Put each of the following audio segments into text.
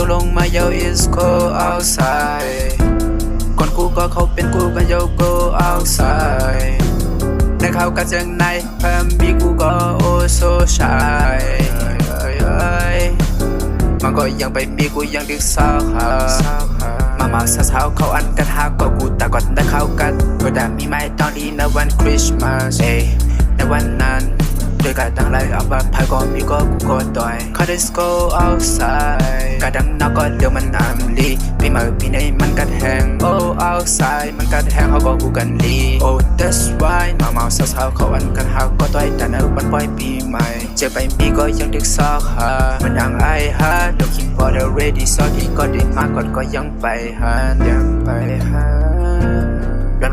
ตกลงมาโย is go outside ก่อนกูก็เขาเป็นกูก็โย go outside ในเขาก็จังในแฟมบีกูก็โอโซชายมันก็ยังไปมีกูยังดึกสาวหามาสาวเขาอันกันหาก็กูแต่ก่อนได้เข้ากันก็ได้มีไม่ตอนนี้ในวันคริสต์มาสในวันนั้นด้วยกันตั้งไรเอาแบบพายก็มีก็กูก็ต่อย Let's go outside กระดังนอกก็เดี๋ยวมันน้ำลีปีใหม่ปีนี้มันกัดแหง Oh outside มันกัดแหงเขาก็กูกันลี Oh that's why มาสาวเขาอันกันหาก็ต่อยแต่ในวันปล่อยปีใหม่เจอไปมีก็ยังดึกซอกหามันดังไอฮะ Looking for the ready ซอกที่ก็ได้มาก่อนก็ยังไปหา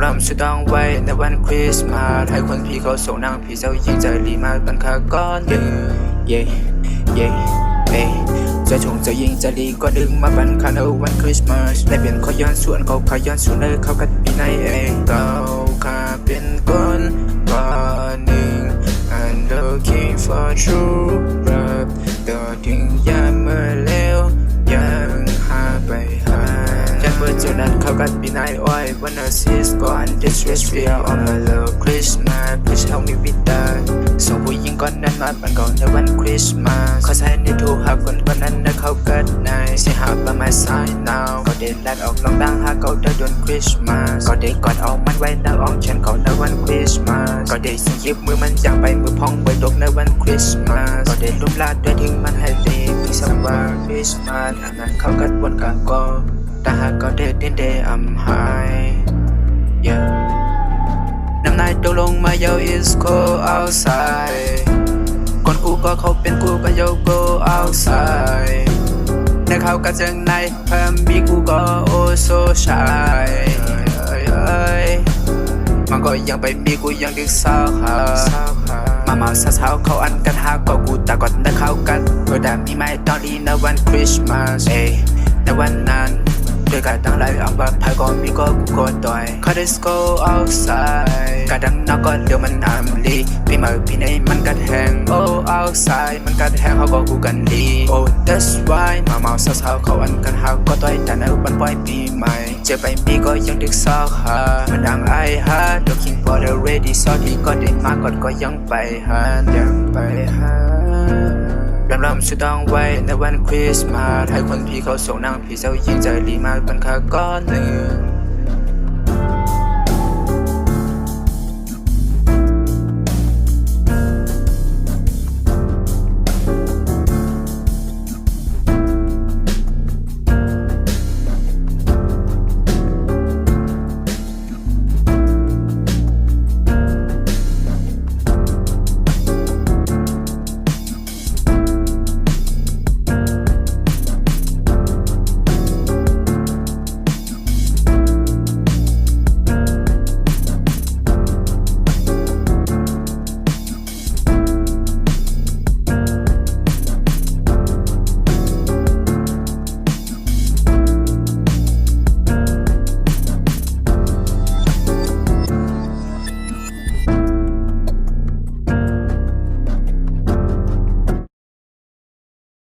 ลำสุดต้องไว้ในวันคริสต์มาสให้คนพี่เขาส่งนางพี่เจ้าหญิงใจรีมาบันคาก้อนเย่จะชงจะยิงจะดีก็ดึงมาบันคาในวันคริสต์มาสในเปลี่ยนเขาย้อนส่วนเขาย้อนส่วนเลยเขากัดปีในเองเขาขาเป็นคนก่อนหนึ่ง I'm looking for true love ต่อถึงยามเมื่อแล้วยังหาไปหาเมื่อเจอนั้นเขากัดปีนายอ้อยวันอาทิตย์ก่อน This wish we are on my love Christmas Please help me with that ส่งผู้หญิงก่อนนั้นมาปั่นก่อนในวันคริสต์มาสเขาใช้ในทูหากคนนั้นนะเขาเกิดในเสียหาประมาณสาย now ก็เดินลัดออกลองดังหาเขาได้โดนคริสต์มาสก็เดินกอดเอามันไว้ในอ้อมฉันเขาในวันคริสต์มาสก็เดินสิยิบมือมันอยากไปมือพองไว้ตกในวันคริสต์มาสก็เดินลุกลาดด้วยถึงมันให้ดีมีสัมว่าคริสต์มาสอันนั้นเขากัดบนกลางก็แต่หากก็เด็ดเดย์I'm high yeah น้ำนายตกลงมาโย is go outside ก่อนกูก็เขาเป็นกูก็โย go outside ในเขาก็จังในแฟมบีกูก็โอโซชายมันก็ยังไปมีกูยังดึกสาวหามาสาวเขาอันกันหาก็กูแต่ก่อนได้เข้ากันก็ได้มีไม่ตอนนี้ในวันคริสต์มาสในวันนั้นด้วยกันตั้งไรเอาแบบพายก็มีก็กูก็ต่อย Let's go outside กระดังนอกก็เดี๋ยวมันน้ำลีปีใหม่ปีนี้มันกัดแหง Oh outside มันกัดแหงเขาก็กูกันลี Oh that's why มาสาวเขาอันกันหาก็ต่อยแต่ในวันปล่อยปีใหม่เจอไปมีก็ยังดึกซอกหามันดังไอฮะ Looking for the ready ซอกที่ก็ได้มาก่อนก็ยังไปหาลำสุดต้องไว้ในวันคริสต์มาสให้คนพี่เขาส่งนางพี่เจ้าหญิงใจรีมาบันคาก้อนหนึ่ง